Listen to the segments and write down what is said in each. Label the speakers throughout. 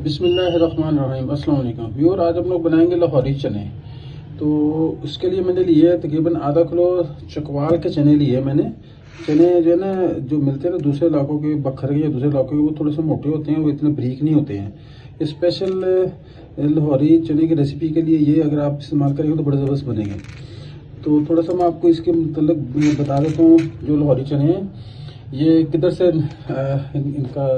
Speaker 1: बिस्मिल्लाहिर्रहमानिर्रहीम। अस्सलाम वालेकुम व्यूअर, आज हम लोग बनाएंगे लाहौरी चने। तो उसके लिए मैंने लिए तकरीबन आधा किलो चकवाल के चने लिए मैंने। चने जो है ना, जो मिलते हैं ना दूसरे इलाकों के, बखर के या दूसरे इलाकों के, वो थोड़े से मोटे होते हैं, वो इतने बारीक नहीं होते हैं। स्पेशल लाहौरी चने की रेसिपी के लिए ये अगर आप इस्तेमाल करेंगे तो बड़े ज़बरदस्त बनेंगे। तो थोड़ा सा मैं आपको इसके मतलब बता देता हूँ। जो लाहौरी चने हैं ये किधर से इनका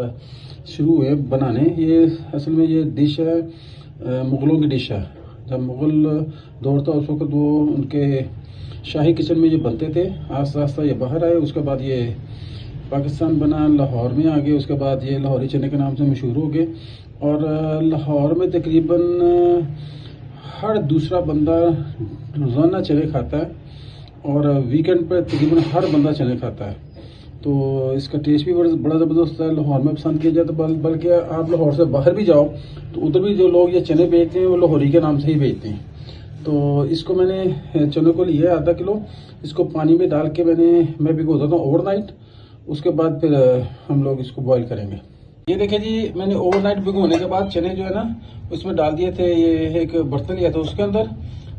Speaker 1: शुरू हुए बनाने। ये असल में ये डिश है, मुग़लों की डिश है। जब मुग़ल दौर था उस वक्त वो उनके शाही किचन में ये बनते थे। आस्ता आस्ता ये बाहर आए, उसके बाद ये पाकिस्तान बना, लाहौर में आ गए, उसके बाद ये लाहौरी चने के नाम से मशहूर हो गए। और लाहौर में तकरीबन हर दूसरा बंदा रोज़ाना चने खाता है और वीकेंड पर तकरीबन हर बंदा चने खाता है। तो इसका टेस्ट भी बड़ा ज़बरदस्त है। लाहौर में पसंद किया जाता है, बल्कि आप लाहौर से बाहर भी जाओ तो उधर भी जो लोग ये चने बेचते हैं वो लाहौरी के नाम से ही बेचते हैं। तो इसको मैंने चने को लिया आधा किलो। इसको पानी में डाल के मैं भिगो देता हूँ ओवरनाइट। उसके बाद फिर हम लोग इसको बॉईल करेंगे। ये देखिए जी, मैंने ओवरनाइट भिगोने के बाद चने जो है ना उसमें डाल दिए थे। ये एक बर्तन लिया था उसके अंदर,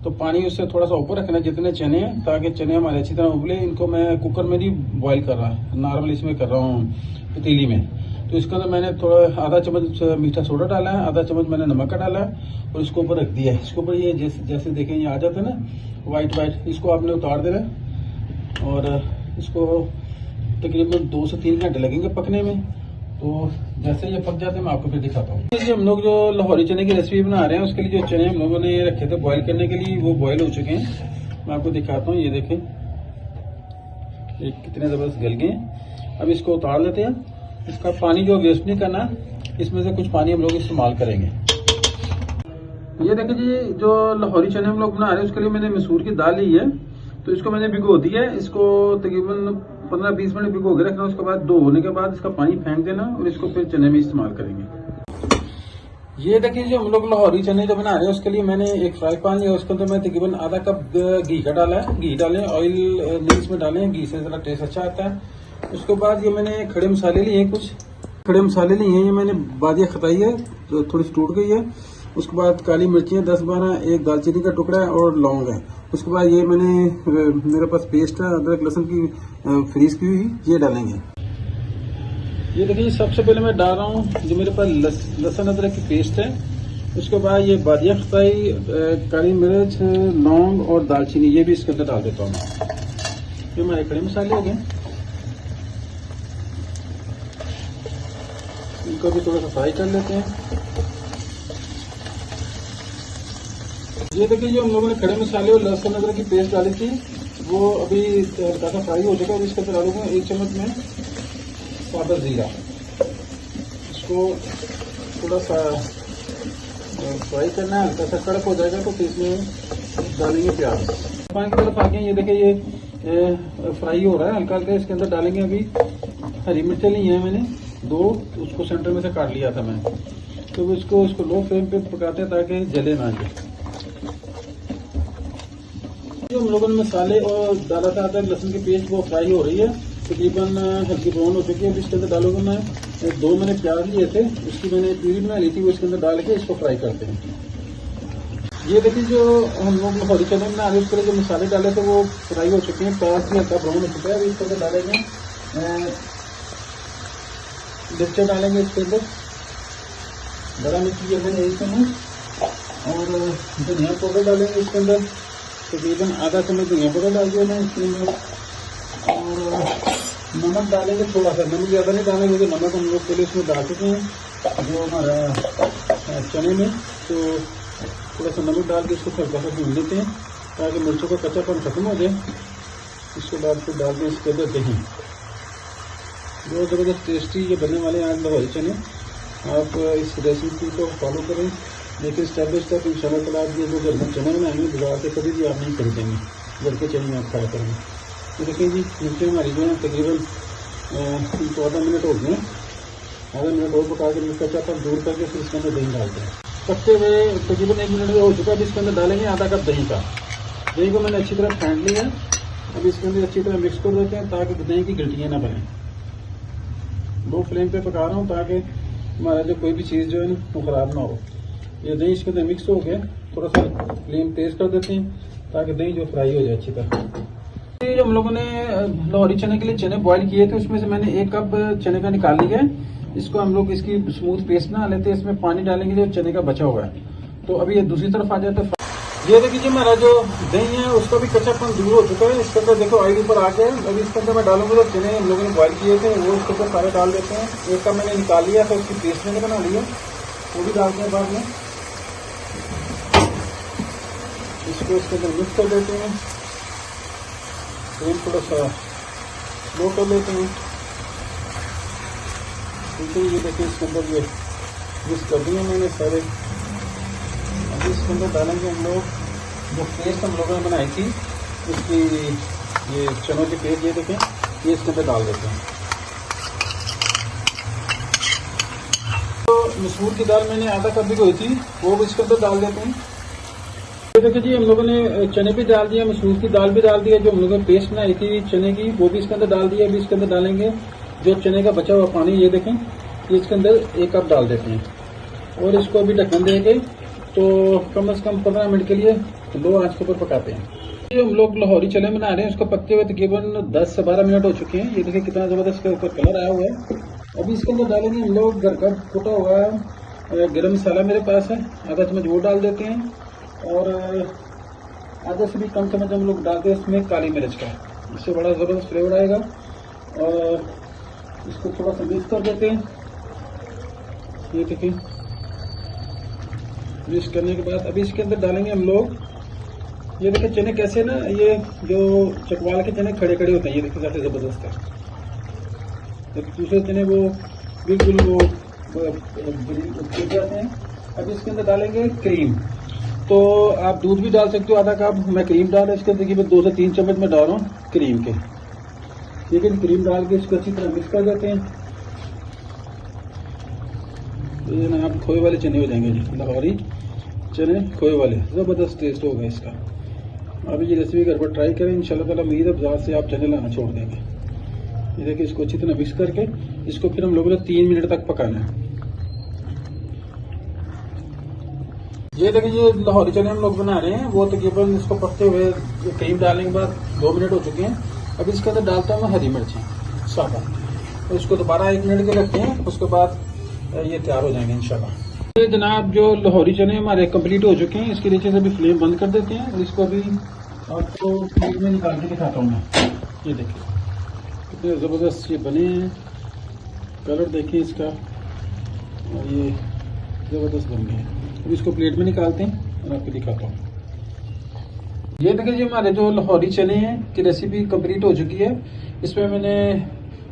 Speaker 1: तो पानी उससे थोड़ा सा ऊपर रखना जितने चने हैं, ताकि चने हमारे अच्छी तरह उबले। इनको मैं कुकर में नहीं बॉईल कर रहा, नॉर्मल इसमें कर रहा हूँ पतीली में। तो इसके अंदर मैंने थोड़ा आधा चम्मच मीठा सोडा डाला है, आधा चम्मच मैंने नमक का डाला है और इसको ऊपर रख दिया है। इसके ऊपर ये जैसे देखें ये आ जाता है ना वाइट, इसको आपने उतार देना है और इसको तकरीबन 2 से 3 घंटे लगेंगे पकने में। तो जैसे ये पक जाते हैं मैं आपको फिर दिखाता हूँ। हम लोग जो लाहौरी चने की रेसिपी बना रहे हैं उसके लिए जो चने हम लोगों ने रखे थे बॉईल करने के लिए, वो बॉईल हो चुके हैं। मैं आपको दिखाता हूँ। ये देखें ये कितने ज़बरदस्त गल गए हैं। अब इसको उतार लेते हैं। इसका पानी जो वेस्ट नहीं करना, इसमें से कुछ पानी हम लोग इस्तेमाल करेंगे। ये देखिए जी, जो लाहौरी चने हम लोग बना रहे हैं उसके लिए मैंने मसूर की दाल ली है। तो इसको मैंने भिगो दिया है। इसको तकरीबन 15-20 मिनट भिगो के रखना। उसके बाद 2 होने के बाद इसका पानी फेंक देना और इसको फिर चने में इस्तेमाल करेंगे। ये देखिए जो हम लोग लाहौरी चने जो बना रहे हैं उसके लिए मैंने एक फ्राई पैन लिया। उसके अंदर मैं तकरीबन आधा कप घी का डाला है। घी डालें, ऑयल नहीं इसमें डालें, घी से ज़रा टेस्ट अच्छा आता है। उसके बाद ये मैंने खड़े मसाले लिए हैं, कुछ खड़े मसाले लिए हैं। ये मैंने बादिया खताई है, तो थोड़ी सी टूट गई है। उसके बाद काली मिर्चियाँ 10-12, एक दालचीनी का टुकड़ा है और लौंग है। उसके बाद ये मेरे पास पेस्ट है अदरक लहसुन की फ्रीज की हुई, ये डालेंगे। ये देखिए सबसे पहले मैं डाल रहा हूँ जो मेरे पास लहसुन अदरक की पेस्ट है। उसके बाद ये बादिया खताई, काली मिर्च, लौंग और दालचीनी, ये भी इसके अंदर डाल देता हूँ। ये हमारे खड़े मसाले हो गए, इनको भी थोड़ा सा फ्राई कर लेते हैं। ये देखिए जो हम लोगों ने खड़े मसाले और लहसुन अदरक की पेस्ट डाली थी वो अभी हल्का सा फ्राई हो चुका है। इसके अंदर डालूंगा 1 चम्मच में सादा जीरा। इसको थोड़ा सा फ्राई करना है, हल्का सा कड़क हो जाएगा तो फिर इसमें डालेंगे प्याज। पानी की तरफ आगे ये देखिए ये फ्राई हो रहा है हल्का हल्का। इसके अंदर डालेंगे अभी हरी मिर्चें ली हैं मैंने 2, उसको सेंटर में से काट लिया था मैंने। तो इसको लो फ्लेम पे पकाते हैं ताकि जले ना जाए। जो हम लोगों ने मसाले और डाला था अदरक लहसुन की पेस्ट, वो फ्राई हो रही है, तकरीबन हल्की ब्राउन हो चुकी है। अब इसके अंदर डालूंगा मैं 2 मैंने प्याज लिए थे, उसकी मैंने प्यूरी बना ली थी, वो इसके अंदर डाल के इसको फ्राई करते हैं। ये देखिए जो हम लोग लाहौरी चने बना रहे हैं उसके लिए जो मसाले डाले थे वो फ्राई हो चुके हैं, प्याज भी हल्का ब्राउन हो चुका है। अभी इसके अंदर डालेंगे मिर्चा, डालेंगे इसके अंदर बड़ा मिर्ची मैंने 1 चम्मच और धनिया पाउडर डालेंगे इसके अंदर तकरीबन आधा चम्मच धनिया पाउडर डाल दिया मैंने इसके अंदर। और नमक डालेंगे थोड़ा सा, नमक ज़्यादा नहीं डालेंगे क्योंकि नमक हम लोग पहले इसमें डाल चुके हैं जो हमारा चने में। तो थोड़ा सा नमक डाल के इसको हल्का सा भून लेते हैं ताकि मिर्चों का कच्चापन खत्म हो जाए। इसके बाद फिर डाल दें इसके अंदर दही। बहुत ज़बरदस्त टेस्टी ये बनने वाले हैं आज लाहौरी चने। आप इस रेसिपी को फॉलो करें, लेकिन स्टेप बाई स्टेप इंशाल्लाह ताला आप ये जो घर में चने बनाएंगे बाजार से कभी भी आप नहीं खरीदेंगे, घर के चने आप खाया करेंगे। तो देखिए जी मिर्चें हमारी जो है तकरीबन 14 मिनट हो गए। आधा मिनट और पका के कच्चापन दूर करके फिर इसके अंदर दही डालते हैं। पकते हुए तकरीबन 1 मिनट हो चुका है। अब इसके अंदर डालेंगे आधा कप दही का। दही को मैंने अच्छी तरह फेंट लिया है। अब इसके अंदर अच्छी तरह मिक्स कर देते हैं ताकि दही की गिल्टियाँ ना बने। लो फ्लेम पे पका रहा हूँ ताकि हमारा जो कोई भी चीज़ जो है ना वो ख़राब ना हो। ये दही इसके अंदर मिक्स हो गया, थोड़ा सा फ्लेम तेज़ कर देते हैं ताकि दही जो फ्राई हो जाए अच्छी तरह। ये जो हम लोगों ने लाहौरी चने के लिए चने बॉईल किए थे उसमें से मैंने 1 कप चने का निकाल लिया है। इसको हम लोग इसकी स्मूथ पेस्ट बना लेते हैं। इसमें पानी डालेंगे जो चने का बचा हुआ है। तो अभी ये दूसरी तरफ आ जाता है। ये देखिए हमारा जो दही है उसका भी कच्चापन दूर हो चुका है। इसके अंदर देखो ऑयल ऊपर आ गया है। अभी इसके अंदर मैं डालूंगा जो चने हम लोगों ने बॉईल किए थे वो इसके ऊपर सारे डाल देते हैं। 1 कप मैंने निकाल लिया था, उसकी पेस्ट मैंने बना लिया, वो भी डालते हैं बाद में। इसको इसके अंदर मिक्स कर देते हैं, थोड़ा सा स्लो कर लेते हैं। ठीक है, ये देखिए इसके अंदर ये मिक्स कर दिए मैंने सारे। अभी इसके अंदर डालेंगे हम लोग जो पेस्ट हम लोगों ने बनाई थी उसकी, ये चनों की पेस्ट, ये देखें, ये इसके अंदर डाल देते हैं। तो मसूर की दाल मैंने आधा कप भिगोई थी वो भी इसके अंदर डाल देते हैं। तो देखिए जी हम लोगों ने चने भी डाल दिया, मसूर की दाल भी डाल दिया, जो हम लोगों ने पेस्ट बनाई थी चने की वो भी इसके अंदर डाल दिया। अभी इसके अंदर डालेंगे जो चने का बचा हुआ पानी, ये देखें, ये इसके अंदर 1 कप डाल देते हैं और इसको अभी ढक्कन देंगे तो कम से कम 15 मिनट के लिए लो आंच के ऊपर पकाते हैं। ये हम लोग लाहौरी चने बना रहे हैं, उसको पकते हुए तकरीबन 10 से 12 मिनट हो चुके हैं। ये देखिए कितना ज़बरदस्त इसके ऊपर कलर आया हुआ है। अभी इसके अंदर डालेंगे हम लोग घर का कुटा हुआ गरम मसाला मेरे पास है, आधा चम्मच वो डाल देते हैं और आधा से भी कम चम्मच हम लोग डालते हैं इसमें काली मिर्च का, इससे बड़ा ज़बरदस्त फ्लेवर आएगा। और इसको थोड़ा सा मिक्स कर देते हैं। ये देखिए मिक्स करने के बाद अभी इसके अंदर डालेंगे हम लोग, ये देखिए चने कैसे ना, ये जो चकवाल के चने खड़े खड़े होते हैं, ये देखिए काफी जबरदस्त है। दूसरे चने वो बिल्कुल वो गिर जाते हैं। अभी इसके अंदर डालेंगे क्रीम, तो आप दूध भी डाल सकते हो आधा कप, मैं क्रीम डाल रहा हूँ इसके अंदर 2 से 3 चम्मच में डाल रहा हूँ क्रीम के। ठीक है, क्रीम डाल के इसको अच्छी तरह मिक्स कर देते हैं। ये ना आप खोए वाले चने हो जाएंगे जी, लाहौरी चने खोए वाले, ज़बरदस्त टेस्ट होगा इसका। अभी ये रेसिपी घर पर ट्राई करें, इंशाल्लाह ताला उम्मीद है बाजार से आप चने लाना छोड़ देंगे। ये देखिए इसको अच्छी तरह मिक्स करके इसको फिर हम लोगों ने 3 मिनट तक पकाना है। ये देखिए ये लाहौरी चने हम लोग बना रहे हैं, वो तकरीबन इसको पकते हुए क्रीम डालने के बाद 2 मिनट हो चुके हैं। अभी इसके अंदर डालता हूँ मैं हरी मिर्चें सादा, तो इसको दोबारा 1 मिनट के रखते हैं, उसके बाद ये तैयार हो जाएंगे इंशाल्लाह। ये जनाब जो लाहौरी चने हमारे कंप्लीट हो चुके हैं, इसके नीचे से भी फ्लेम बंद कर देते हैं और इसको भी आपको प्लेट में निकाल के दिखाता हूँ मैं। ये देखिए कितने ज़बरदस्त ये बने हैं, कलर देखिए इसका, और ये ज़बरदस्त बन गए हैं। अब इसको प्लेट में निकालते हैं और आपको दिखाता हूँ। ये देखिए जी हमारे जो लाहौरी चने हैं की रेसिपी कंप्लीट हो चुकी है। इसमें मैंने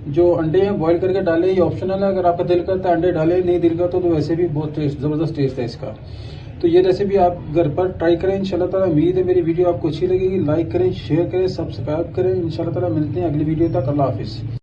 Speaker 1: जो अंडे हैं बॉईल करके डाले, ये ऑप्शनल है, अगर आपका दिल करता है अंडे डाले, नहीं दिल करता तो वैसे भी बहुत ज़बरदस्त टेस्ट है इसका। तो ये रेसिपी आप घर पर ट्राई करें इंशाल्लाह ताला। उम्मीद है मेरी वीडियो आपको अच्छी लगेगी। लाइक करें, शेयर करें, सब्सक्राइब करें। इंशाल्लाह ताला मिलते हैं अगली वीडियो तक। अल्लाह हाफिज़।